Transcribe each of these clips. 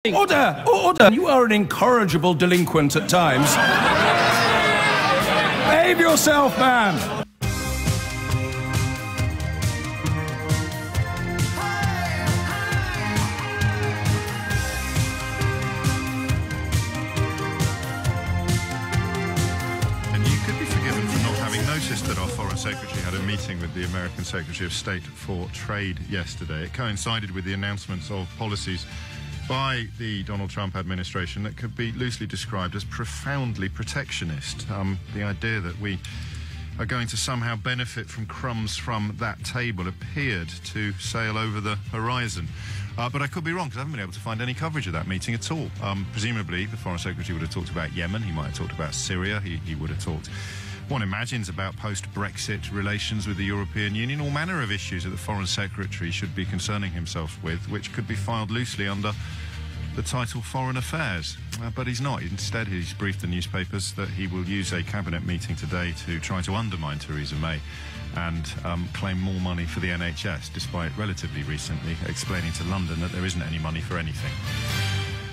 Order! Order! You are an incorrigible delinquent at times. Behave yourself, man! And you could be forgiven for not having noticed that our Foreign Secretary had a meeting with the American Secretary of State for Trade yesterday. It coincided with the announcements of policies by the Donald Trump administration that could be loosely described as profoundly protectionist. The idea that we are going to somehow benefit from crumbs from that table appeared to sail over the horizon. But I could be wrong, because I haven't been able to find any coverage of that meeting at all. Presumably, the Foreign Secretary would have talked about Yemen, he might have talked about Syria, he would have talked, one imagines, about post-Brexit relations with the European Union, all manner of issues that the Foreign Secretary should be concerning himself with, which could be filed loosely under the title Foreign Affairs. But he's not. Instead, he's briefed the newspapers that he will use a cabinet meeting today to try to undermine Theresa May and claim more money for the NHS, despite relatively recently explaining to London that there isn't any money for anything.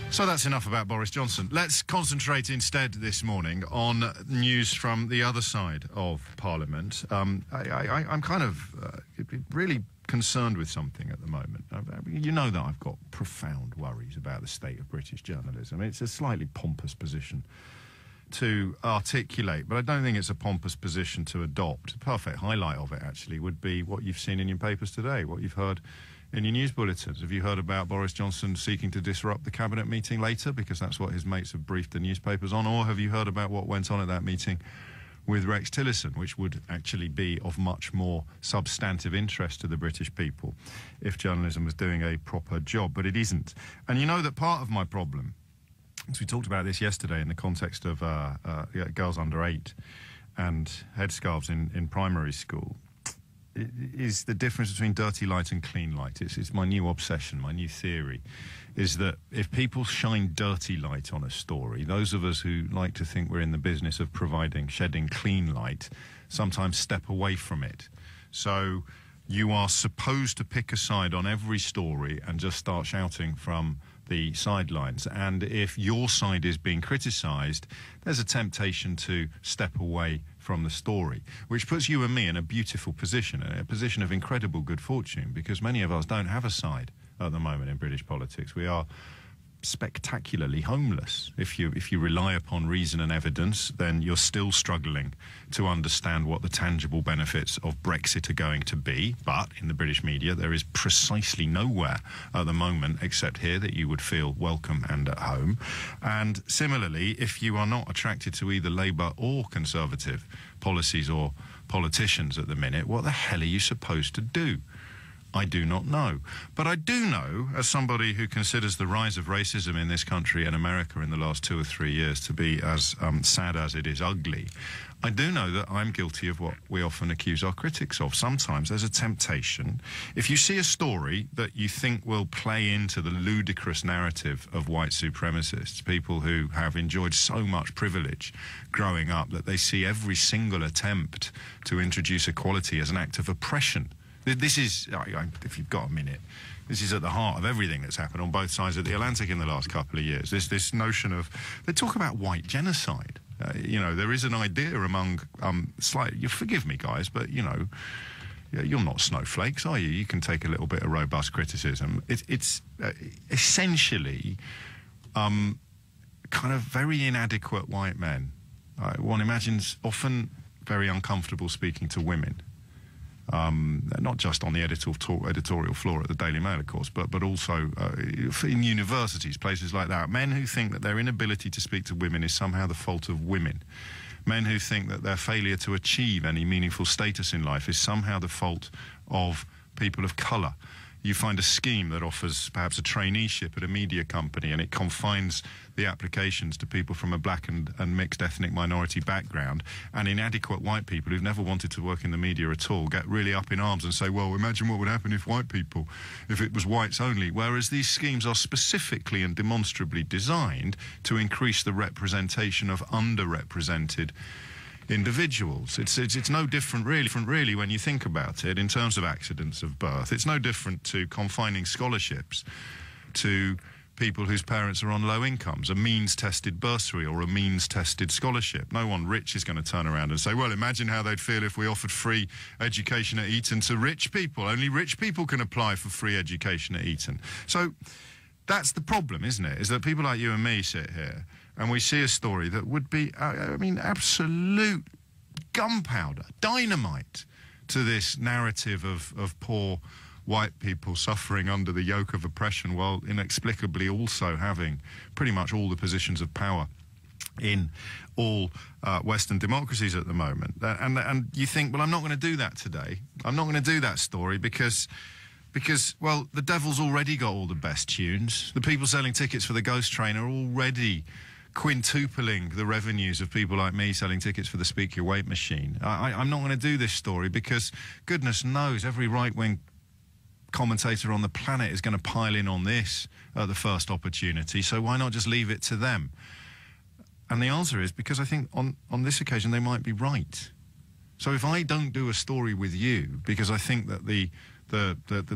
So that's enough about Boris Johnson. Let's concentrate instead this morning on news from the other side of Parliament. I'm kind of really concerned with something at the moment. You know that I've got profound worries about the state of British journalism. It's a slightly pompous position to articulate, but I don't think it's a pompous position to adopt. A perfect highlight of it, actually, would be what you've seen in your papers today, what you've heard in your news bulletins. Have you heard about Boris Johnson seeking to disrupt the cabinet meeting later, because that's what his mates have briefed the newspapers on, or have you heard about what went on at that meeting with Rex Tillerson, which would actually be of much more substantive interest to the British people if journalism was doing a proper job, but it isn't. And you know that part of my problem, as we talked about this yesterday in the context of girls under 8 and headscarves in primary school, is the difference between dirty light and clean light. It's my new obsession, my new theory, is that if people shine dirty light on a story, those of us who like to think we're in the business of shedding clean light, sometimes step away from it. So you are supposed to pick a side on every story and just start shouting from the sidelines. And if your side is being criticised, there's a temptation to step away from the story, which puts you and me in a beautiful position, a position of incredible good fortune, because many of us don't have a side at the moment in British politics. We are spectacularly homeless. If you rely upon reason and evidence, then you're still struggling to understand what the tangible benefits of Brexit are going to be. But in the British media, there is precisely nowhere at the moment, except here, that you would feel welcome and at home. And similarly, if you are not attracted to either Labour or Conservative policies or politicians at the minute, what the hell are you supposed to do? I do not know. But I do know, as somebody who considers the rise of racism in this country and America in the last 2 or 3 years to be as sad as it is ugly, I do know that I'm guilty of what we often accuse our critics of. Sometimes there's a temptation. If you see a story that you think will play into the ludicrous narrative of white supremacists, people who have enjoyed so much privilege growing up that they see every single attempt to introduce equality as an act of oppression. This is, if you've got a minute, this is at the heart of everything that's happened on both sides of the Atlantic in the last couple of years. This notion of, they talk about white genocide. You know, there is an idea among, you forgive me guys, but you know, you're not snowflakes, are you? You can take a little bit of robust criticism. It's essentially kind of very inadequate white men. One imagines often very uncomfortable speaking to women. Not just on the editorial floor at the Daily Mail, of course, but also in universities, places like that. Men who think that their inability to speak to women is somehow the fault of women. Men who think that their failure to achieve any meaningful status in life is somehow the fault of people of colour. You find a scheme that offers perhaps a traineeship at a media company and it confines the applications to people from a black and mixed ethnic minority background, and inadequate white people who've never wanted to work in the media at all get really up in arms and say, well, imagine what would happen if it was whites only, whereas these schemes are specifically and demonstrably designed to increase the representation of underrepresented individuals. It's no different really when you think about it in terms of accidents of birth. It's no different to confining scholarships to people whose parents are on low incomes, a means-tested bursary or a means-tested scholarship. No one rich is going to turn around and say, well, imagine how they'd feel if we offered free education at Eton to rich people. Only rich people can apply for free education at Eton. So that's the problem, isn't it? Is that people like you and me sit here and we see a story that would be, I mean, absolute gunpowder, dynamite to this narrative of poor white people suffering under the yoke of oppression while inexplicably also having pretty much all the positions of power in all Western democracies at the moment. And you think, well, I'm not going to do that today. I'm not going to do that story because, well, the devil's already got all the best tunes. The people selling tickets for the Ghost Train are already quintupling the revenues of people like me selling tickets for the Speak Your Weight machine. I'm not going to do this story because, goodness knows, every right-wing commentator on the planet is going to pile in on this at the first opportunity, so why not just leave it to them? And the answer is because I think on this occasion they might be right. So if I don't do a story with you because I think that the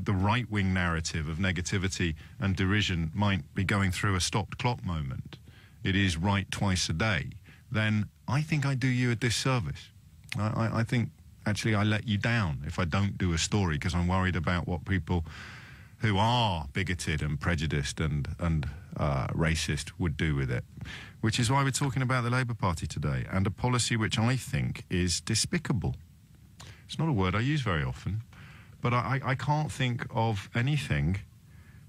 right-wing narrative of negativity and derision might be going through a stopped clock moment, it is right twice a day, then I think I do you a disservice. I think actually I let you down if I don't do a story because I'm worried about what people who are bigoted and prejudiced and racist would do with it. Which is why we're talking about the Labour Party today and a policy which I think is despicable. It's not a word I use very often, but I can't think of anything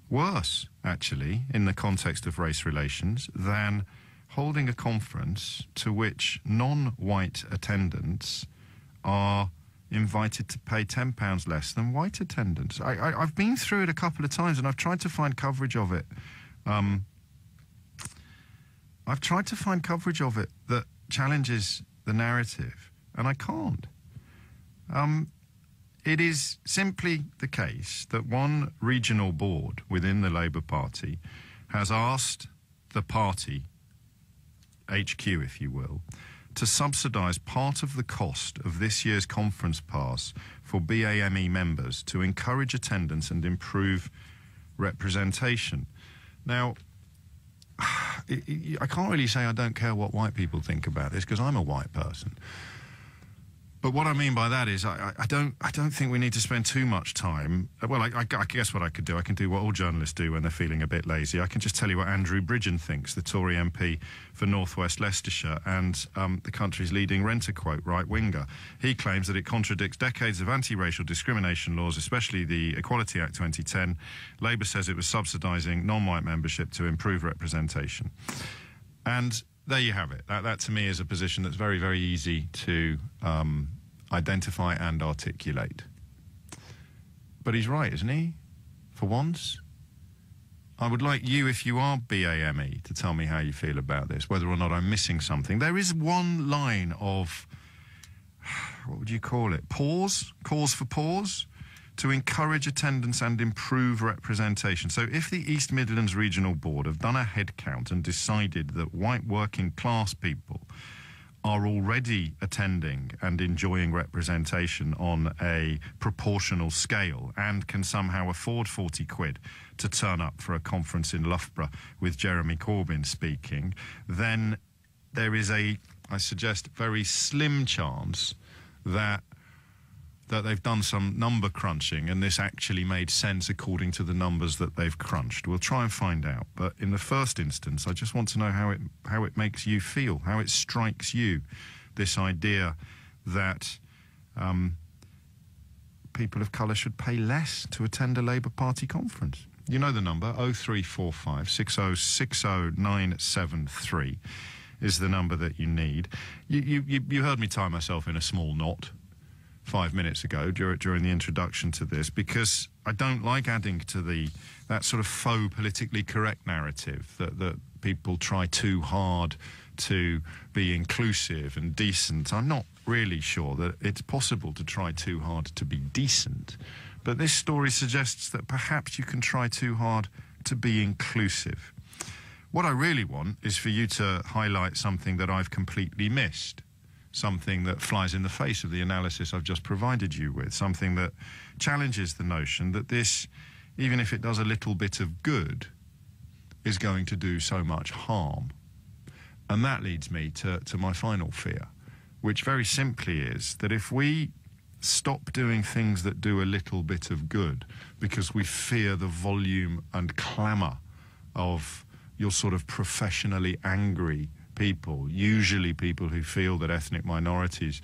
worse, actually, in the context of race relations than holding a conference to which non-white attendants are invited to pay £10 less than white attendants. I've been through it a couple of times and I've tried to find coverage of it. I've tried to find coverage of it that challenges the narrative, and I can't. It is simply the case that one regional board within the Labour Party has asked the party, HQ if you will, to subsidise part of the cost of this year's conference pass for BAME members to encourage attendance and improve representation. Now, I can't really say I don't care what white people think about this because I'm a white person. But what I mean by that is I don't think we need to spend too much time. Well, I guess what I could do, I can do what all journalists do when they're feeling a bit lazy. I can just tell you what Andrew Bridgen thinks, the Tory MP for North West Leicestershire and the country's leading rent-a-quote right-winger. He claims that it contradicts decades of anti-racial discrimination laws, especially the Equality Act 2010. Labour says it was subsidising non-white membership to improve representation. And there you have it. That to me is a position that's very, very easy to identify and articulate. But he's right, isn't he? For once. I would like you, if you are BAME, to tell me how you feel about this, whether or not I'm missing something. There is one line of, what would you call it? Pause? Cause for pause? To encourage attendance and improve representation. So if the East Midlands Regional Board have done a head count and decided that white working class people are already attending and enjoying representation on a proportional scale and can somehow afford 40 quid to turn up for a conference in Loughborough with Jeremy Corbyn speaking, then there is a, I suggest, very slim chance that they've done some number crunching and this actually made sense according to the numbers that they've crunched. We'll try and find out. But in the first instance, I just want to know how it makes you feel, how it strikes you, this idea that people of colour should pay less to attend a Labour Party conference. You know the number, 0345 6060973 is the number that you need. You heard me tie myself in a small knot 5 minutes ago during the introduction to this, because I don't like adding to that sort of faux politically correct narrative that people try too hard to be inclusive and decent. I'm not really sure that it's possible to try too hard to be decent, but this story suggests that perhaps you can try too hard to be inclusive. What I really want is for you to highlight something that I've completely missed. Something that flies in the face of the analysis I've just provided you with, something that challenges the notion that this, even if it does a little bit of good, is going to do so much harm. And that leads me to my final fear, which very simply is that if we stop doing things that do a little bit of good because we fear the volume and clamour of your sort of professionally angry people, usually people who feel that ethnic minorities...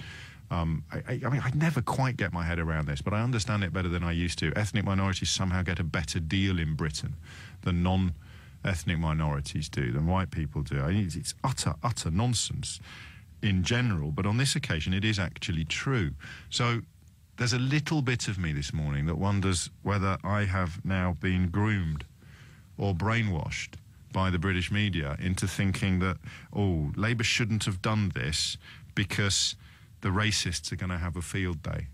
I mean, I never quite get my head around this, but I understand it better than I used to. Ethnic minorities somehow get a better deal in Britain than non-ethnic minorities do, than white people do. I mean, it's utter nonsense in general, but on this occasion it is actually true. So there's a little bit of me this morning that wonders whether I have now been groomed or brainwashed by the British media into thinking that, oh, Labour shouldn't have done this because the racists are going to have a field day.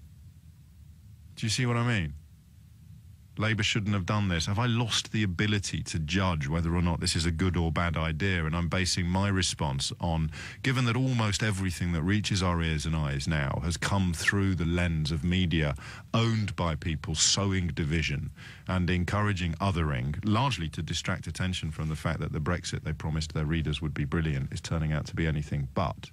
Do you see what I mean? Labour shouldn't have done this. Have I lost the ability to judge whether or not this is a good or bad idea? And I'm basing my response on, given that almost everything that reaches our ears and eyes now has come through the lens of media owned by people sowing division and encouraging othering, largely to distract attention from the fact that the Brexit they promised their readers would be brilliant is turning out to be anything but.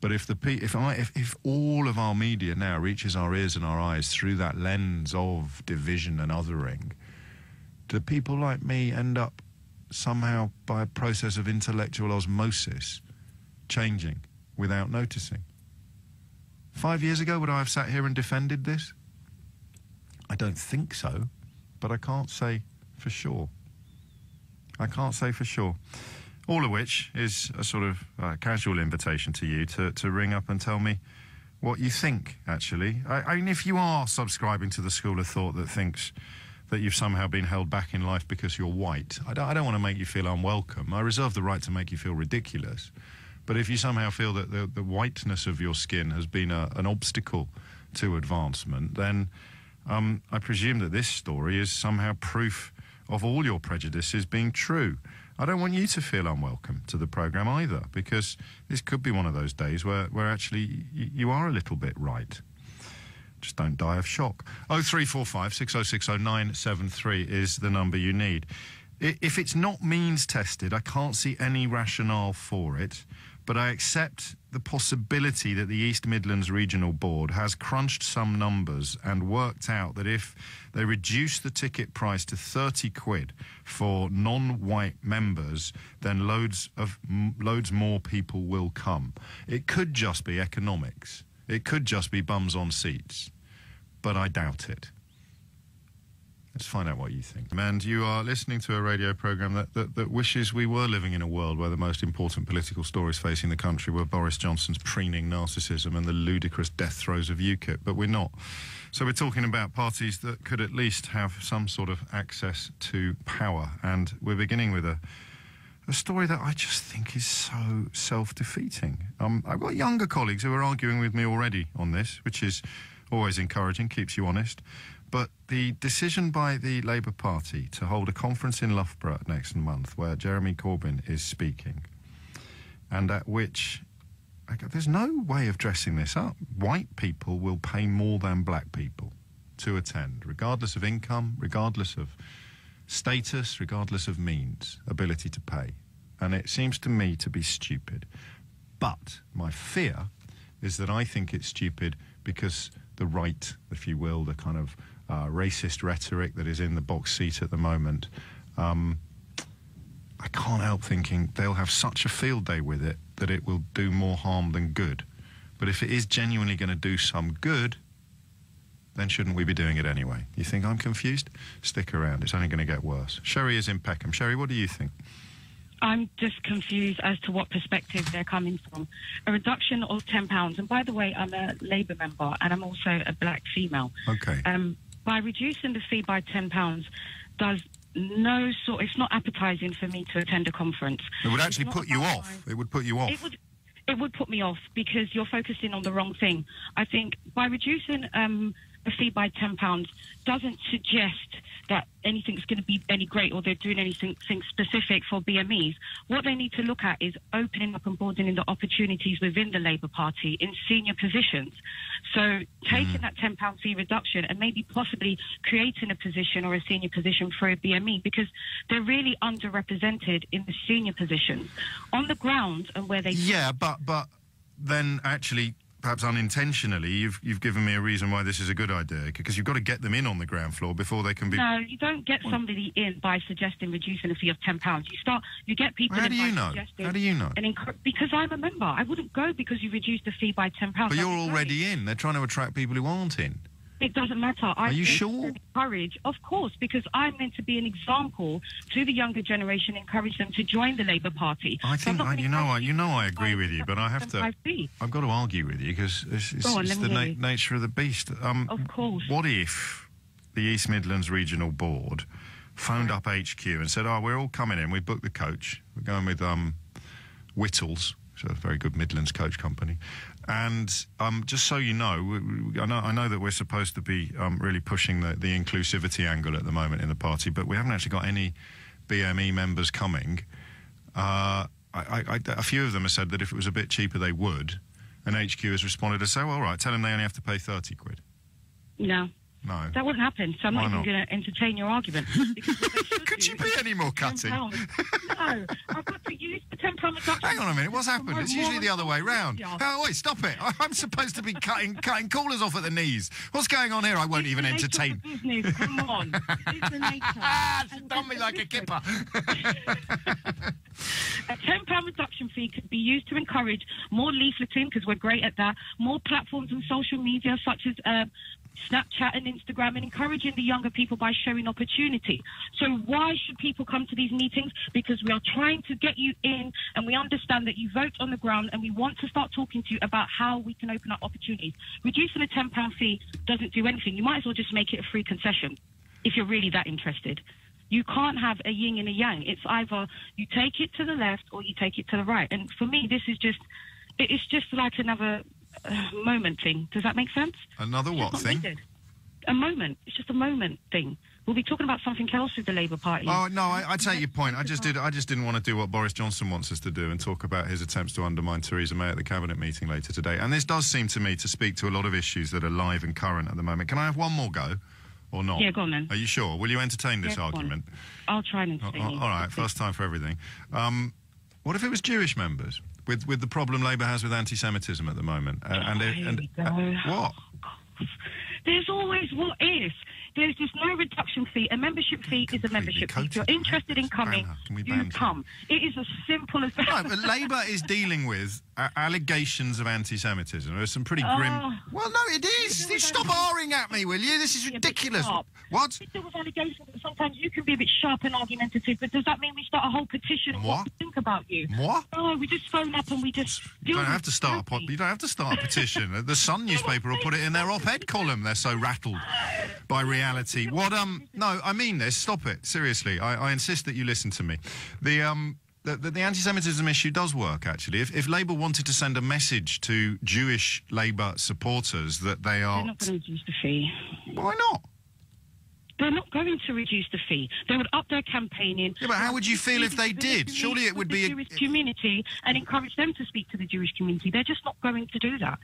But if all of our media now reaches our ears and our eyes through that lens of division and othering, do people like me end up somehow by a process of intellectual osmosis changing without noticing? 5 years ago, would I have sat here and defended this? I don't think so, but I can't say for sure. I can't say for sure. All of which is a sort of casual invitation to you to ring up and tell me what you think, actually. I mean, if you are subscribing to the school of thought that thinks that you've somehow been held back in life because you're white, I don't want to make you feel unwelcome. I reserve the right to make you feel ridiculous. But if you somehow feel that the whiteness of your skin has been an obstacle to advancement, then I presume that this story is somehow proof of all your prejudices being true. I don't want you to feel unwelcome to the programme either, because this could be one of those days where actually you are a little bit right. Just don't die of shock. 0345 6060 973 is the number you need. If it's not means tested, I can't see any rationale for it, but I accept the possibility that the East Midlands Regional Board has crunched some numbers and worked out that if they reduce the ticket price to 30 quid for non-white members, then loads more people will come. It could just be economics. It could just be bums on seats, but I doubt it. Let's find out what you think. And you are listening to a radio programme that wishes we were living in a world where the most important political stories facing the country were Boris Johnson's preening narcissism and the ludicrous death throes of UKIP, but we're not. So we're talking about parties that could at least have some sort of access to power, and we're beginning with a story that I just think is so self-defeating. I've got younger colleagues who are arguing with me already on this, which is always encouraging, keeps you honest. But the decision by the Labour Party to hold a conference in Loughborough next month where Jeremy Corbyn is speaking, and at which, there's no way of dressing this up. White people will pay more than black people to attend, regardless of income, regardless of status, regardless of means, ability to pay. And it seems to me to be stupid. But my fear is that I think it's stupid because the right, if you will, the kind of racist rhetoric that is in the box seat at the moment, I can't help thinking they'll have such a field day with it that it will do more harm than good. But if it is genuinely going to do some good, then shouldn't we be doing it anyway? You think I'm confused? Stick around, it's only going to get worse. Sherry is in Peckham. Sherry, what do you think? I'm just confused as to what perspective they're coming from. A reduction of £10, and by the way, I'm a Labour member and I'm also a black female. Okay. By reducing the fee by £10 does no sort... It's not appetising for me to attend a conference. It would actually put you off. It would put you off. It would put me off because you're focusing on the wrong thing. I think by reducing the fee by £10 doesn't suggest that anything's going to be any great or they're doing anything specific for BMEs. What they need to look at is opening up and broadening the opportunities within the Labour Party in senior positions. So taking that £10 fee reduction and maybe possibly creating a position or a senior position for a BME, because they're really underrepresented in the senior positions. On the ground and where they... Yeah, but then actually... perhaps unintentionally, you've given me a reason why this is a good idea, because you've got to get them in on the ground floor before they can be... No, you don't get somebody in by suggesting reducing the fee of £10. You get people in by suggesting... How do you know? Because I'm a member. I wouldn't go because you reduced the fee by £10. But you're already in. They're trying to attract people who aren't in. It doesn't matter. Are you sure? Encourage, of course, because I'm meant to be an example to the younger generation, encourage them to join the Labour Party. I think, I agree with you, but I have to... I've got to argue with you, because it's the nature of the beast. Of course. What if the East Midlands Regional Board phoned up HQ and said, we're all coming in, we booked the coach, we're going with Whittles, which is a very good Midlands coach company, and just so you know, I know that we're supposed to be really pushing the inclusivity angle at the moment in the party, but we haven't actually got any BME members coming. A few of them have said that if it was a bit cheaper they would, and HQ has responded to say, well, all right, tell them they only have to pay 30 quid. No. No. That wouldn't happen, so I'm not even going to entertain your argument. Could you be any more cutting? No, I've got to use the £10 reduction. Hang on a minute, what's happened? It's usually the other way round. Oh, wait, stop it. I'm supposed to be cutting callers off at the knees. What's going on here? I won't even entertain. Business. Come on. It's the nature. She's done me like a kipper. A £10 reduction fee could be used to encourage more leafleting, because we're great at that, more platforms on social media such as Snapchat and Instagram, and encouraging the younger people by showing opportunity. So why should people come to these meetings? Because we are trying to get you in, and we understand that you vote on the ground, and we want to start talking to you about how we can open up opportunities. Reducing a £10 fee doesn't do anything. You might as well just make it a free concession if you're really that interested. You can't have a yin and a yang. It's either you take it to the left or you take it to the right. And for me, this is it's just like another moment thing. Does that make sense? Another what thing? Needed. A moment. It's just a moment thing. We'll be talking about something else with the Labour Party. Oh no, I take your point. I just didn't want to do what Boris Johnson wants us to do and talk about his attempts to undermine Theresa May at the cabinet meeting later today. And this does seem to me to speak to a lot of issues that are live and current at the moment. Can I have one more go? Or not? Yeah, go on then. Are you sure? Will you entertain this argument? I'll try and entertain you. All right, first time for everything. What if it was Jewish members? With the problem Labour has with anti-Semitism at the moment? What? There's always what if. There's just no reduction fee. A membership fee is a membership fee. If you're interested in coming, you come. It is as simple as that. Right, but Labour is dealing with allegations of anti-Semitism. There's some pretty grim... Well, no, it is. Stop arguing at me, will you? This is ridiculous. What? There was allegations that sometimes you can be a bit sharp and argumentative, but does that mean we start a whole petition of what we think about you? What? No, we just phone up and we just... You don't have to start a petition. The Sun newspaper will put it in their op-ed column. They're so rattled by reality. What, no, I mean this. Stop it. Seriously. I insist that you listen to me. The anti-Semitism issue does work, actually. If Labour wanted to send a message to Jewish Labour supporters that they are... They're not going to reduce the fee. Why not? They're not going to reduce the fee. They would up their campaigning. Yeah, but how would you feel if they did? Surely it would be... the Jewish community and encourage them to speak to the Jewish community. They're just not going to do that.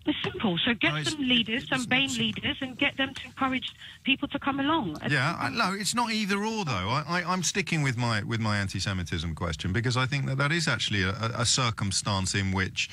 It's simple. So get some leaders, some BAME leaders, and get them to encourage people to come along. Yeah, no, it's not either or, though. I'm sticking with my anti-Semitism question, because I think that is actually a circumstance in which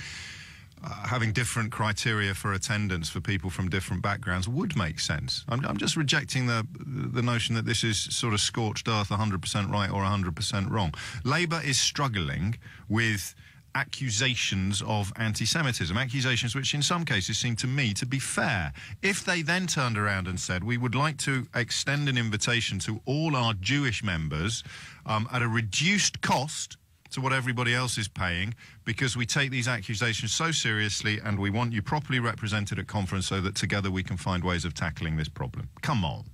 having different criteria for attendance for people from different backgrounds would make sense. I'm just rejecting the notion that this is sort of scorched earth, 100% right or 100% wrong. Labour is struggling with accusations of anti-Semitism, accusations which in some cases seem to me to be fair. If they then turned around and said, we would like to extend an invitation to all our Jewish members at a reduced cost to what everybody else is paying, because we take these accusations so seriously and we want you properly represented at conference so that together we can find ways of tackling this problem. Come on.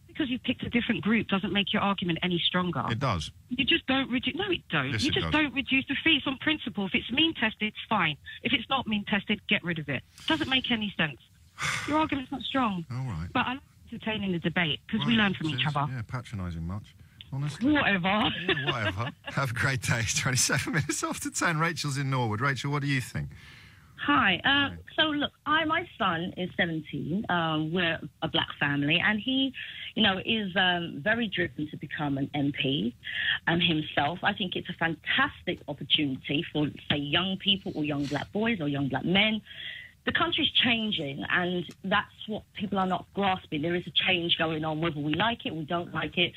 Because you've picked a different group doesn't make your argument any stronger. It does. You just don't reduce... No, it don't. Yes, you just don't reduce the fee. It's on principle. If it's mean-tested, it's fine. If it's not mean-tested, get rid of it. Doesn't make any sense. Your argument's not strong. All right. But I like entertaining the debate because we learn from each other. Yeah, patronising much. Honestly. Whatever. Yeah, whatever. Have a great day. It's 27 minutes after 10. Rachel's in Norwood. Rachel, what do you think? Hi. So look, my son is 17. We're a black family, and he, is very driven to become an MP himself. I think it's a fantastic opportunity for, say, young people or young black boys or young black men. The country's changing, and that's what people are not grasping. There is a change going on, whether we like it or we don't like it.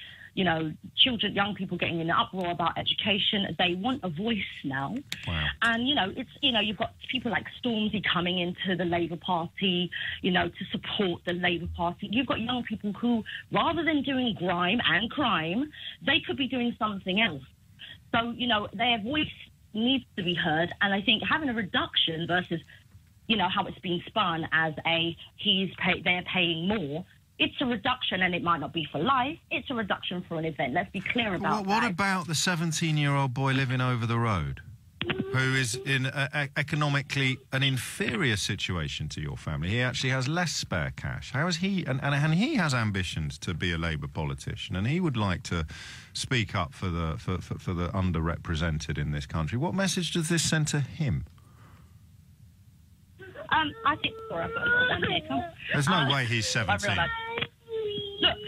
Children, young people getting in an uproar about education. They want a voice now. Wow. And, you've got people like Stormzy coming into the Labour Party, to support the Labour Party. You've got young people who, rather than doing grime and crime, they could be doing something else. So, their voice needs to be heard. And I think having a reduction versus, how it's been spun as they're paying more, it's a reduction, and it might not be for life. It's a reduction for an event. Let's be clear about that. What about the 17-year-old boy living over the road, who is in economically an inferior situation to your family? He actually has less spare cash. How is he? And he has ambitions to be a Labour politician, and he would like to speak up for the underrepresented in this country. What message does this send to him? I think... Sorry, I've got to go down here. Come. There's no way he's 17.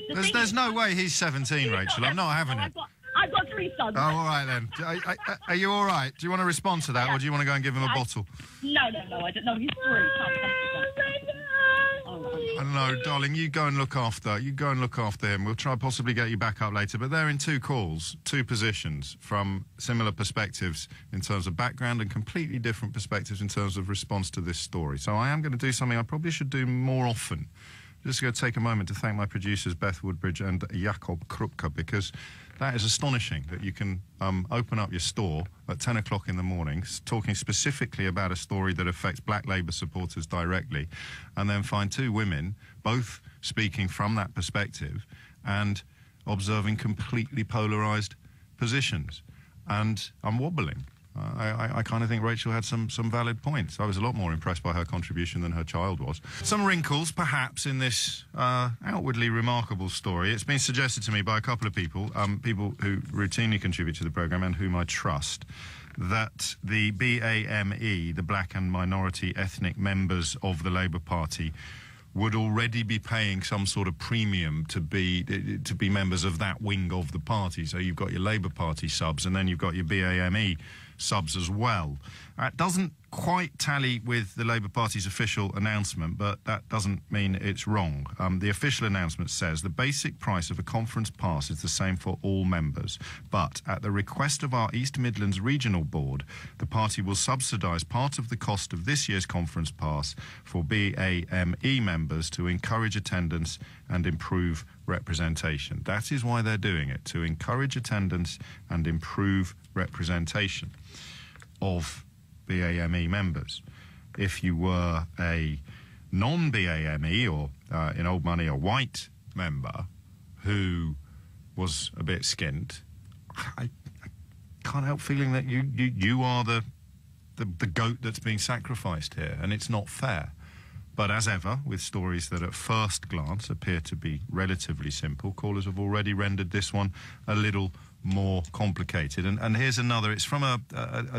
Look, there's no way he's 17, Rachel. I'm not having it. I've got 3 sons. Oh, all right, then. Are you all right? Do you want to respond to that, or do you want to go and give him a bottle? No, I don't know. He's 3. No, darling, you go and look after him. We'll try possibly get you back up later. But they're in 2 calls, 2 positions from similar perspectives in terms of background and completely different perspectives in terms of response to this story. So I am going to do something I probably should do more often. Just going to take a moment to thank my producers, Beth Woodbridge and Jakob Krupke, because that is astonishing that you can open up your store at 10 o'clock in the morning, talking specifically about a story that affects black Labour supporters directly, and then find 2 women, both speaking from that perspective and observing completely polarised positions. And I'm wobbling. I kind of think Rachel had some valid points. I was a lot more impressed by her contribution than her child was. Some wrinkles, perhaps, in this outwardly remarkable story. It's been suggested to me by a couple of people, people who routinely contribute to the programme and whom I trust, that the BAME, the Black and Minority Ethnic Members of the Labour Party, would already be paying some sort of premium to be members of that wing of the party. So you've got your Labour Party subs, and then you've got your BAME subs as well. It doesn't quite tally with the Labour Party's official announcement, but that doesn't mean it's wrong. The official announcement says the basic price of a conference pass is the same for all members, but at the request of our East Midlands Regional Board, the party will subsidise part of the cost of this year's conference pass for BAME members to encourage attendance and improve representation. That is why they're doing it, to encourage attendance and improve representation of BAME members. If you were a non-BAME or, in old money, a white member who was a bit skint, I can't help feeling that you are the goat that's being sacrificed here, and it's not fair. But as ever, with stories that at first glance appear to be relatively simple, callers have already rendered this one a little more complicated. And here's another. It's from a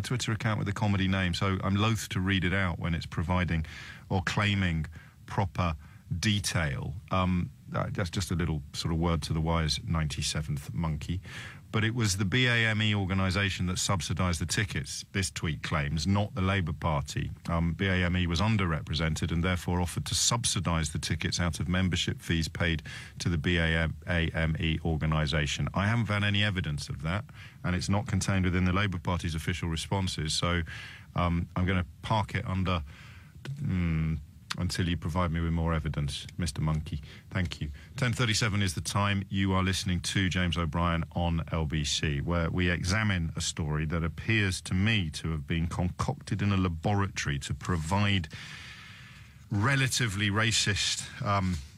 Twitter account with a comedy name, so I'm loath to read it out when it's providing or claiming proper detail. That's just a little sort of word to the wise 97th monkey. But it was the BAME organisation that subsidised the tickets, this tweet claims, not the Labour Party. BAME was underrepresented and therefore offered to subsidise the tickets out of membership fees paid to the BAME organisation. I haven't found any evidence of that, and it's not contained within the Labour Party's official responses, so I'm going to park it under... until you provide me with more evidence, Mr. Monkey. Thank you. 10:37 is the time. You are listening to James O'Brien on LBC, where we examine a story that appears to me to have been concocted in a laboratory to provide relatively racist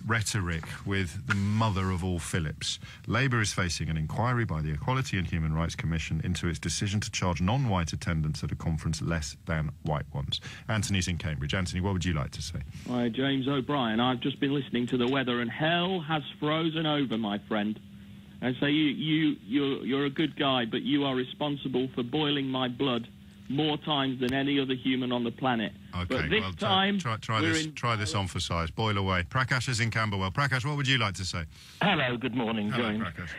rhetoric with the mother of all Phillips. Labour is facing an inquiry by the Equality and Human Rights Commission into its decision to charge non-white attendance at a conference less than white ones. Anthony's in Cambridge. Anthony, what would you like to say? Hi, James O'Brien. I've just been listening to the weather, and hell has frozen over, my friend. I say you're a good guy, but you are responsible for boiling my blood more times than any other human on the planet. Okay, but this well, time, try this on for size. Boil away. Prakash is in Camberwell. Prakash, what would you like to say? Hello, good morning, Hello, James. Prakash.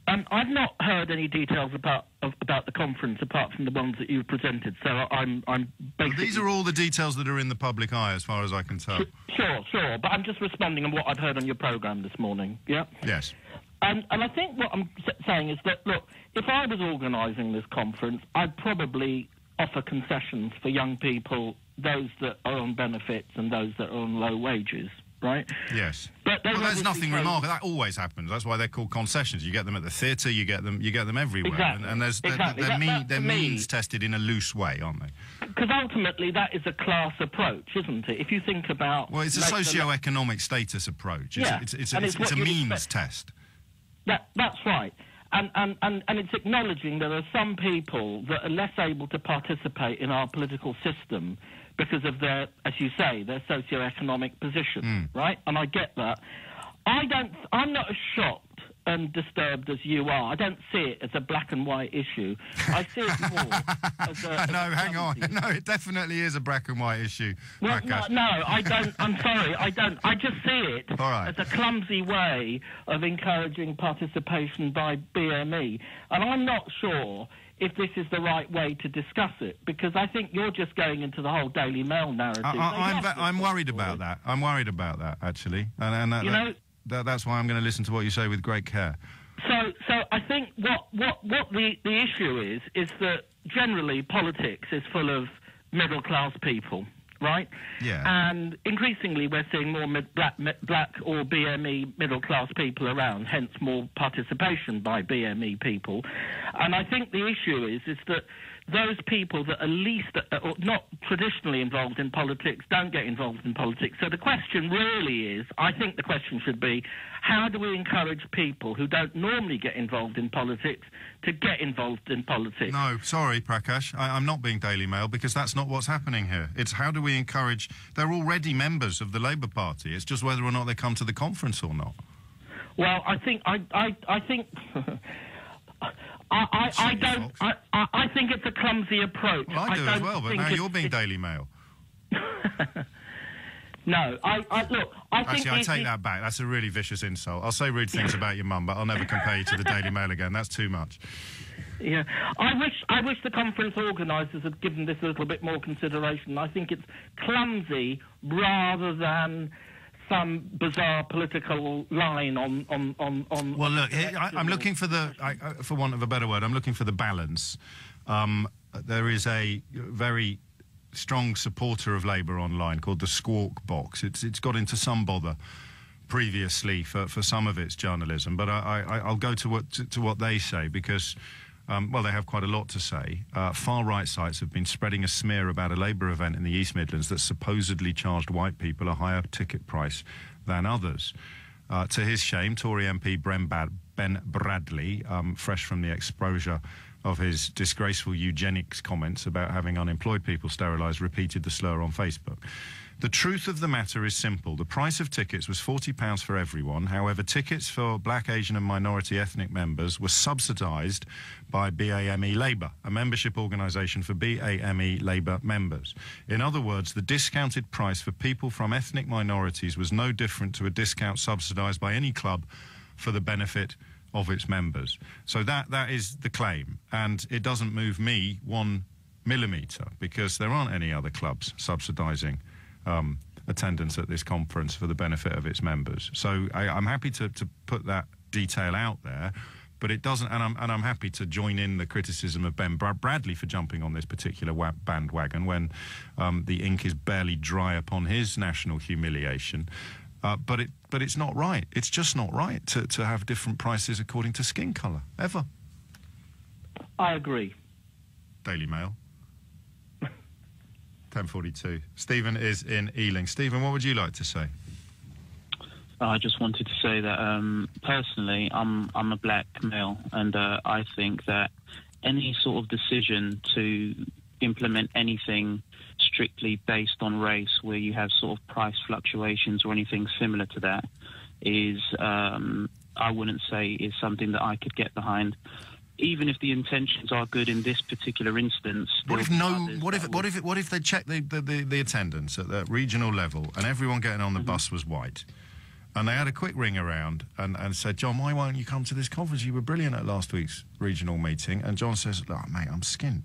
I've not heard any details about the conference apart from the ones that you've presented, so I'm basically... Well, these are all the details that are in the public eye, as far as I can tell. Sure, but I'm just responding on what I've heard on your programme this morning, yeah? Yes. And I think what I'm saying is that, look, if I was organising this conference, I'd probably offer concessions for young people, those that are on benefits and those that are on low wages, right? Yes. But well, there's nothing remarkable. That always happens. That's why they're called concessions. You get them at the theatre, you get them everywhere. Exactly. And they're means tested in a loose way, aren't they? Because ultimately that is a class approach, isn't it? If you think about... Well, it's a socio-economic status approach. It's a means test. That's right. And it's acknowledging there are some people that are less able to participate in our political system because of their, as you say, their socio-economic position, right? And I get that. I'm not as shocked and disturbed as you are. I don't see it as a black and white issue. I see it more as a... No, hang on. No, it definitely is a black and white issue. Well, no, I don't. I'm sorry, I don't. I just see it as a clumsy way of encouraging participation by BME. And I'm not sure if this is the right way to discuss it, because I think you're just going into the whole Daily Mail narrative. I'm worried about that. I'm worried about that, actually. And that's why I'm going to listen to what you say with great care. So I think what the issue is that generally politics is full of middle-class people, right? Yeah. And increasingly we're seeing more black or BME middle-class people around, hence more participation by BME people. And I think the issue is that those people that are least, or not traditionally involved in politics, don't get involved in politics. So the question really is, I think the question should be, how do we encourage people who don't normally get involved in politics to get involved in politics? No, sorry, Prakash, I'm not being Daily Mail, because that's not what's happening here. It's how do we encourage... They're already members of the Labour Party. It's just whether or not they come to the conference or not. Well, I think... I think it's a clumsy approach. Well, I do as well, but now you're being Daily Mail. No, look, I think... Actually, I take that back. That's a really vicious insult. I'll say rude things about your mum, but I'll never compare you to the Daily Mail again. That's too much. Yeah, I wish the conference organisers had given this a little bit more consideration. I think it's clumsy rather than some bizarre political line on. Well, look, I'm looking for for want of a better word, I'm looking for the balance. There is a very strong supporter of Labour online called the Squawk Box. It's got into some bother previously for some of its journalism, but I'll go to what they say, because well, they have quite a lot to say. Far-right sites have been spreading a smear about a Labour event in the East Midlands that supposedly charged white people a higher ticket price than others. To his shame, Tory MP Ben Bradley, fresh from the exposure of his disgraceful eugenics comments about having unemployed people sterilised, repeated the slur on Facebook. The truth of the matter is simple. The price of tickets was £40 for everyone. However, tickets for black, Asian and minority ethnic members were subsidised by BAME Labour, a membership organisation for BAME Labour members. In other words, the discounted price for people from ethnic minorities was no different to a discount subsidised by any club for the benefit of its members. So that is the claim, and it doesn't move me 1 millimetre, because there aren't any other clubs subsidising attendance at this conference for the benefit of its members. So I'm happy to put that detail out there, but it doesn't, and I'm happy to join in the criticism of Ben Bradley for jumping on this particular bandwagon when the ink is barely dry upon his national humiliation. But it's not right. It's just not right to have different prices according to skin colour, ever. I agree. Daily Mail. 10:42. Stephen is in Ealing. Stephen, what would you like to say? I just wanted to say that personally, I'm a black male, and I think that any sort of decision to implement anything strictly based on race, where you have sort of price fluctuations or anything similar to that, is I wouldn't say is something that I could get behind. Even if the intentions are good in this particular instance. What if they check the attendance at the regional level and everyone getting on the bus was white? And they had a quick ring around and said, John, why won't you come to this conference? You were brilliant at last week's regional meeting. And John says, oh, mate, I'm skint.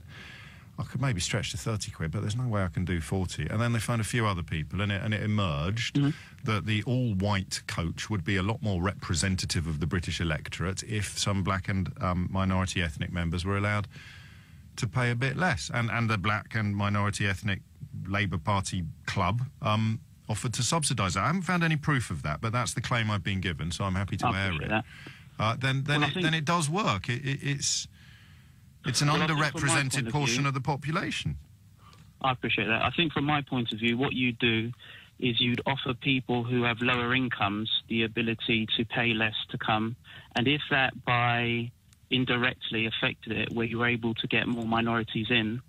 I could maybe stretch to 30 quid, but there's no way I can do 40. And then they found a few other people, and it emerged that the all-white coach would be a lot more representative of the British electorate if some black and minority ethnic members were allowed to pay a bit less. And the black and minority ethnic Labour Party club offered to subsidise that. I haven't found any proof of that, but that's the claim I've been given, so I'm happy to air it. Then it does work. It's an underrepresented portion of the population. I appreciate that. I think from my point of view, what you do is you'd offer people who have lower incomes the ability to pay less to come. And if that by indirectly affected it, where you're able to get more minorities in,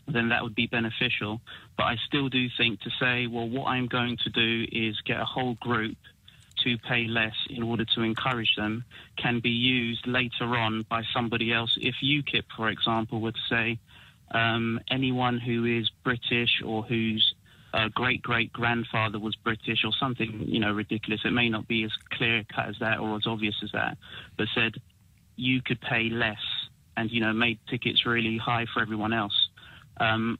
then that would be beneficial. But I still do think to say, well, what I'm going to do is get a whole group to pay less in order to encourage them can be used later on by somebody else. If UKIP, for example, would say anyone who is British or whose great-great-grandfather was British or something, ridiculous, it may not be as clear-cut as that or as obvious as that, but said you could pay less and, made tickets really high for everyone else.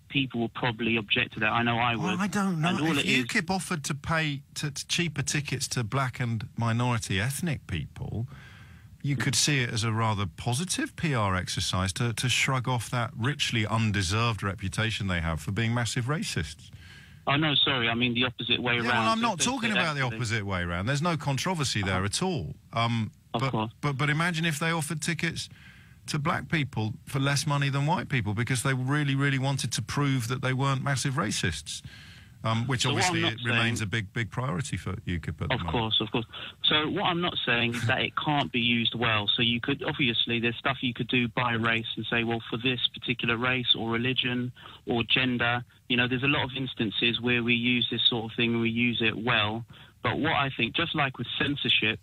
People will probably object to that. I know I would. Well, I don't know. If UKIP offered to pay cheaper tickets to black and minority ethnic people, you could see it as a rather positive PR exercise to shrug off that richly undeserved reputation they have for being massive racists. Oh, no, sorry. I mean the opposite way around. Well, I'm not talking about the opposite way around. There's no controversy there at all. Of course. But imagine if they offered tickets to black people for less money than white people because they really, really wanted to prove that they weren't massive racists, which so obviously remains a big UKIP at the moment. Of course. So what I'm not saying is that it can't be used well. So you could, obviously, there's stuff you could do by race and say, well, for this particular race or religion or gender, there's a lot of instances where we use this sort of thing and we use it well. But what I think, just like with censorship,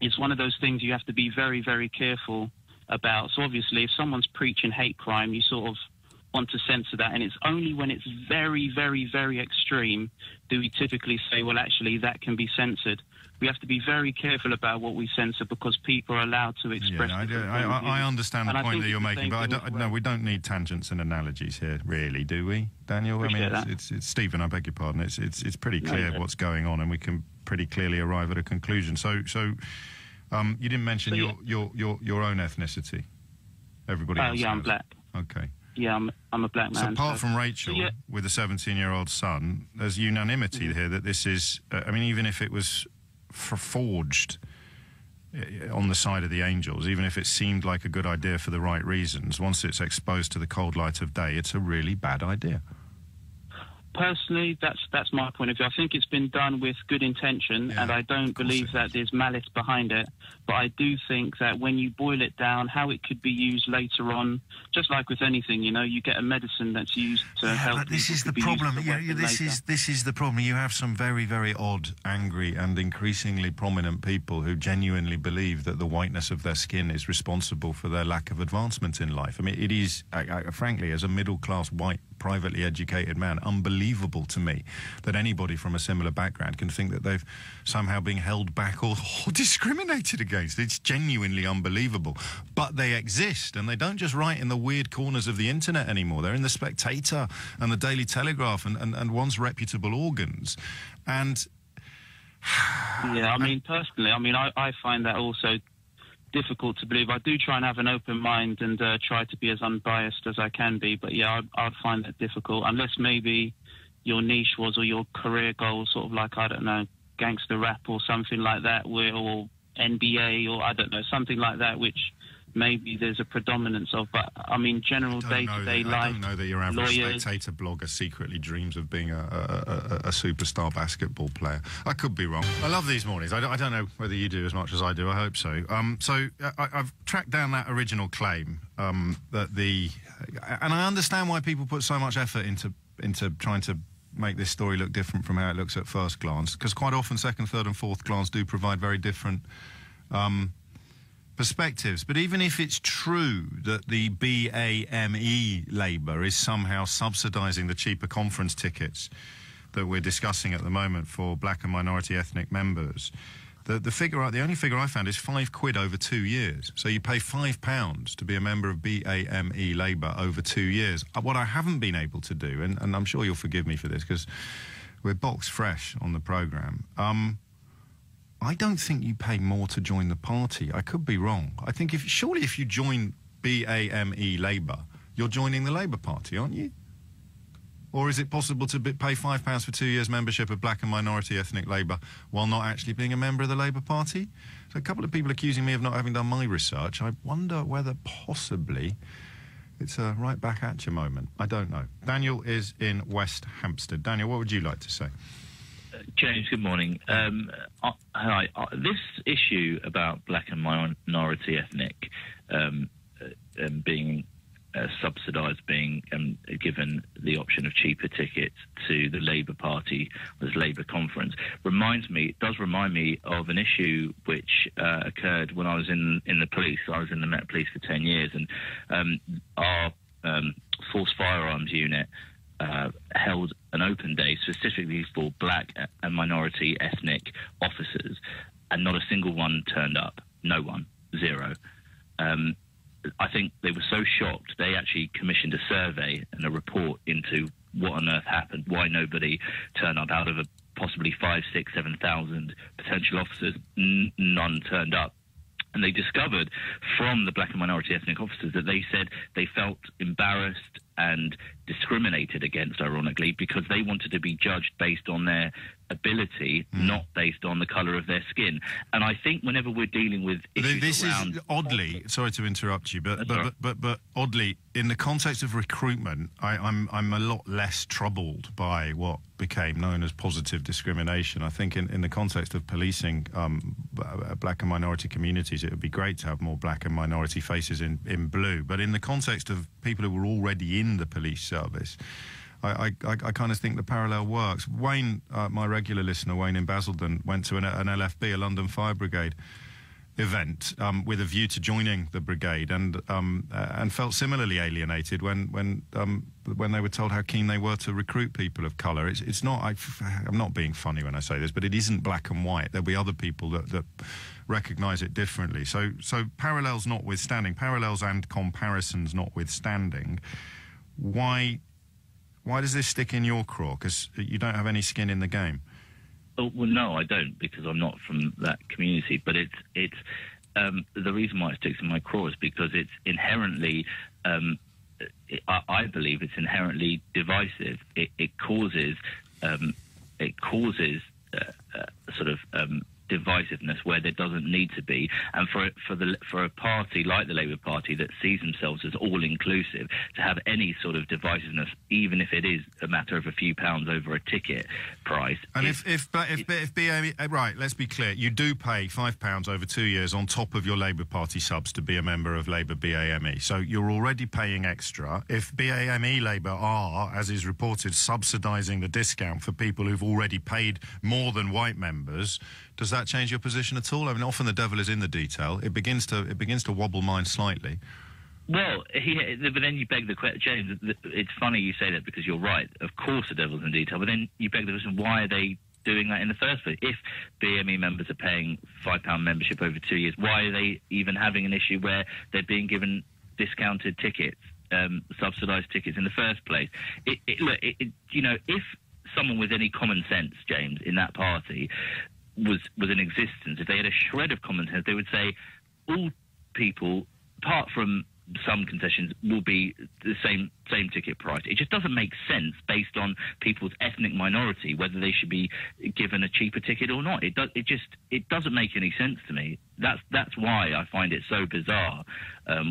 it's one of those things you have to be very, very careful about. So obviously if someone's preaching hate crime, you sort of want to censor that, and it's only when it's very, very, very extreme do we typically say, well, actually that can be censored. We have to be very careful about what we censor because people are allowed to express. I understand the point that you're making, but we don't need tangents and analogies here, really, do we, Daniel? It's Stephen, I beg your pardon. It's pretty clear what's going on, and we can pretty clearly arrive at a conclusion. So you didn't mention your own ethnicity. Everybody else. Yeah, I'm black. Okay. Yeah, I'm a black man. So apart from Rachel, with a 17-year-old son, there's unanimity here that this is. Even if it was forged on the side of the angels, even if it seemed like a good idea for the right reasons, once it's exposed to the cold light of day, it's a really bad idea. Personally, that's my point of view. I think it's been done with good intention, and I don't believe that there's malice behind it. But I do think that when you boil it down, how it could be used later on, just like with anything, you get a medicine that's used to help. But this is the problem. This is the problem. You have some very, very odd, angry, and increasingly prominent people who genuinely believe that the whiteness of their skin is responsible for their lack of advancement in life. It is, frankly, as a middle-class white, privately educated man, unbelievable to me that anybody from a similar background can think that they've somehow been held back or discriminated against. It's genuinely unbelievable. But they exist, and they don't just write in the weird corners of the internet anymore. They're in the Spectator and the Daily Telegraph and once reputable organs. And personally, I find that also difficult to believe. I do try and have an open mind and try to be as unbiased as I can be, but I'd find that difficult unless maybe your niche was, or your career goal, sort of like, I don't know, gangster rap or something like that, or NBA, or I don't know, something like that, which maybe there's a predominance of, but I mean, general day-to-day life. I don't know that your average lawyers, spectator blogger secretly dreams of being a superstar basketball player. I could be wrong. I love these mornings. I don't know whether you do as much as I do. I hope so. I've tracked down that original claim that and I understand why people put so much effort into trying to make this story look different from how it looks at first glance, because quite often second, third and fourth glance do provide very different perspectives. But even if it's true that the BAME Labour is somehow subsidising the cheaper conference tickets that we're discussing at the moment for black and minority ethnic members, the only figure I found is £5 over 2 years. So you pay £5 to be a member of BAME Labour over 2 years. What I haven't been able to do, and I'm sure you'll forgive me for this because we're box fresh on the programme, I don't think you pay more to join the party. I could be wrong. I think surely if you join BAME Labour, you're joining the Labour Party, aren't you? Or is it possible to pay £5 for 2 years membership of black and minority ethnic Labour while not actually being a member of the Labour Party? So a couple of people accusing me of not having done my research. I wonder whether possibly it's a right back at you moment. I don't know. Daniel is in West Hampstead. Daniel, what would you like to say? James, good morning. Hi. This issue about black and minority ethnic being subsidised, being given the option of cheaper tickets to the Labour Party, this Labour conference, does remind me of an issue which occurred when I was in the police. I was in the Met Police for 10 years, and our Force Firearms unit held an open day specifically for black and minority ethnic officers, and not a single one turned up. No one. Zero. I think they were so shocked, they actually commissioned a survey and a report into what on earth happened, why nobody turned up. Out of possibly 5,000, 6,000, 7,000 potential officers, none turned up. And they discovered from the black and minority ethnic officers that they said they felt embarrassed and discriminated against, ironically, because they wanted to be judged based on their ability, not based on the colour of their skin. And I think whenever we're dealing with issues this is oddly, sorry to interrupt you, but oddly, in the context of recruitment, I'm a lot less troubled by what became known as positive discrimination. I think in the context of policing black and minority communities, it would be great to have more black and minority faces in blue. But in the context of people who were already in the police service, I kind of think the parallel works. Wayne, my regular listener, Wayne in Basildon, went to an LFB, a London Fire Brigade event, with a view to joining the brigade, and felt similarly alienated when they were told how keen they were to recruit people of colour. It's not. I'm not being funny when I say this, but it isn't black and white. There'll be other people that recognise it differently. So parallels notwithstanding, parallels and comparisons notwithstanding, why does this stick in your craw? Because you don't have any skin in the game. Oh, well, no, I don't, because I'm not from that community. But it's the reason why it sticks in my craw is because it's inherently, I believe, it's inherently divisive. It causes sort of divisiveness where there doesn't need to be, and for a party like the Labour Party that sees themselves as all inclusive, to have any sort of divisiveness, even if it is a matter of a few pounds over a ticket price. And if BAME, right, let's be clear, you do pay £5 over 2 years on top of your Labour Party subs to be a member of Labour BAME, so you're already paying extra. If BAME Labour are, as is reported, subsidising the discount for people who've already paid more than white members, does that change your position at all? I mean, often the devil is in the detail. It begins to wobble mine slightly. Well, but then you beg the question, James. It's funny you say that because you're right. Of course, the devil's in detail. But then you beg the question: why are they doing that in the first place? If BME members are paying £5 membership over 2 years, why are they even having an issue where they're being given discounted tickets, subsidised tickets in the first place? Look, if someone with any common sense, James, in that party was in existence, if they had a shred of common sense, they would say all people, apart from some concessions will be the same ticket price. It just doesn't make sense based on people's ethnic minority whether they should be given a cheaper ticket or not. It doesn't make any sense to me. That's why I find it so bizarre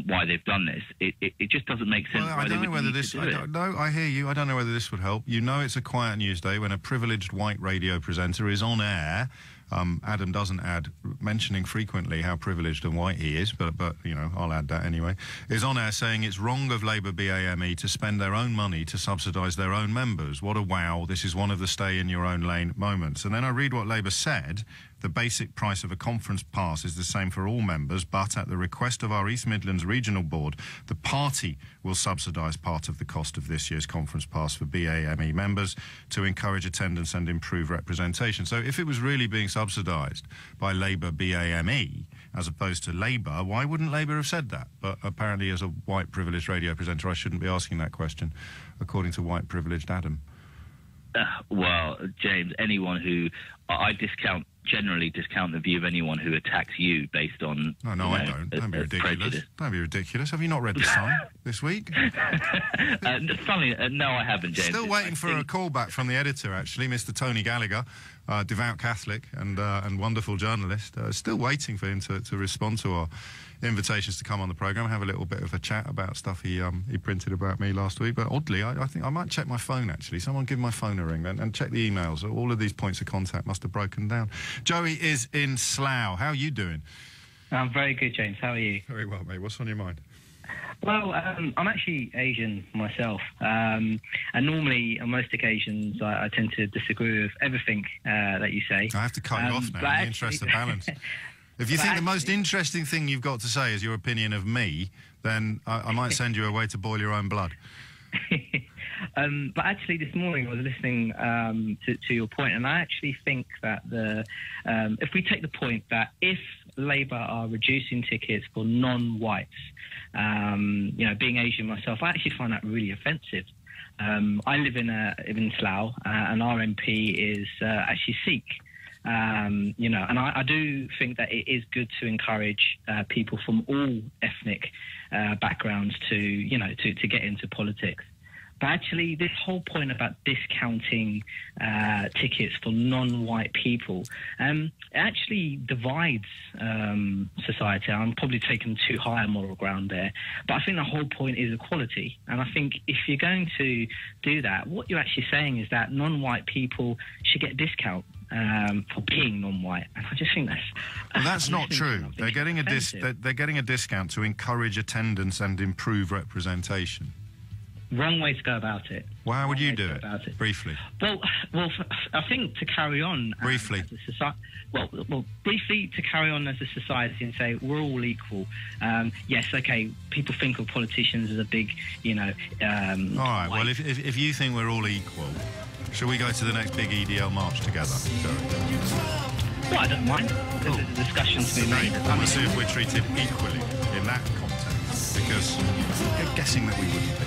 why they've done this. It just doesn't make sense. Well, I don't know whether this. No, I hear you. I don't know whether this would help. You know, it's a quiet news day when a privileged white radio presenter is on air. Adam doesn't add, mentioning frequently how privileged and white he is, but you know, I'll add that anyway, is on air saying it's wrong of Labour BAME to spend their own money to subsidise their own members. What a wow, this is one of the stay in your own lane moments. And then I read what Labour said. The basic price of a conference pass is the same for all members, but at the request of our East Midlands Regional Board, the party will subsidise part of the cost of this year's conference pass for BAME members to encourage attendance and improve representation. So if it was really being subsidised by Labour BAME as opposed to Labour, why wouldn't Labour have said that? But apparently as a white privileged radio presenter, I shouldn't be asking that question, according to white privileged Adam. Well, James, anyone who generally discount the view of anyone who attacks you based on... No, I don't. Don't be ridiculous. Prejudice. Don't be ridiculous. Have you not read The Sun this week? No, I haven't, James. Still waiting for a call back from the editor, actually, Mr. Tony Gallagher, devout Catholic and wonderful journalist. Still waiting for him to respond to our invitations to come on the programme, have a little bit of a chat about stuff he printed about me last week. But oddly, I think I might check my phone, actually. Someone give my phone a ring and check the emails. All of these points of contact must have broken down. Joey is in Slough. How are you doing? I'm very good, James. How are you? Very well, mate. What's on your mind? Well, I'm actually Asian myself, and normally on most occasions I tend to disagree with everything that you say. I have to cut you off now in the interest of balance. If you think the most interesting thing you've got to say is your opinion of me, then I might send you away to boil your own blood. But actually, this morning I was listening to your point, and I actually think that if we take the point that if Labour are reducing tickets for non-whites, being Asian myself, I actually find that really offensive. I live in Slough, and our MP is actually Sikh. And I do think that it is good to encourage people from all ethnic backgrounds to get into politics. But actually, this whole point about discounting tickets for non-white people actually divides society. I'm probably taking too high a moral ground there. But I think the whole point is equality. And I think if you're going to do that, what you're actually saying is that non-white people should get a discount for being non-white. And I just think that's not true. They're getting they're getting a discount to encourage attendance and improve representation. Wrong way to go about it. Well, how would you do it? Briefly. Well, I think to carry on... Briefly. Briefly to carry on as a society and say we're all equal. Yes, okay, people think of politicians as a big, all right, well, if you think we're all equal, shall we go to the next big EDL march together, Joey? Well, I don't mind. There's a discussion to be made. I want to see if we're treated equally in that context, because I'm guessing that we wouldn't be.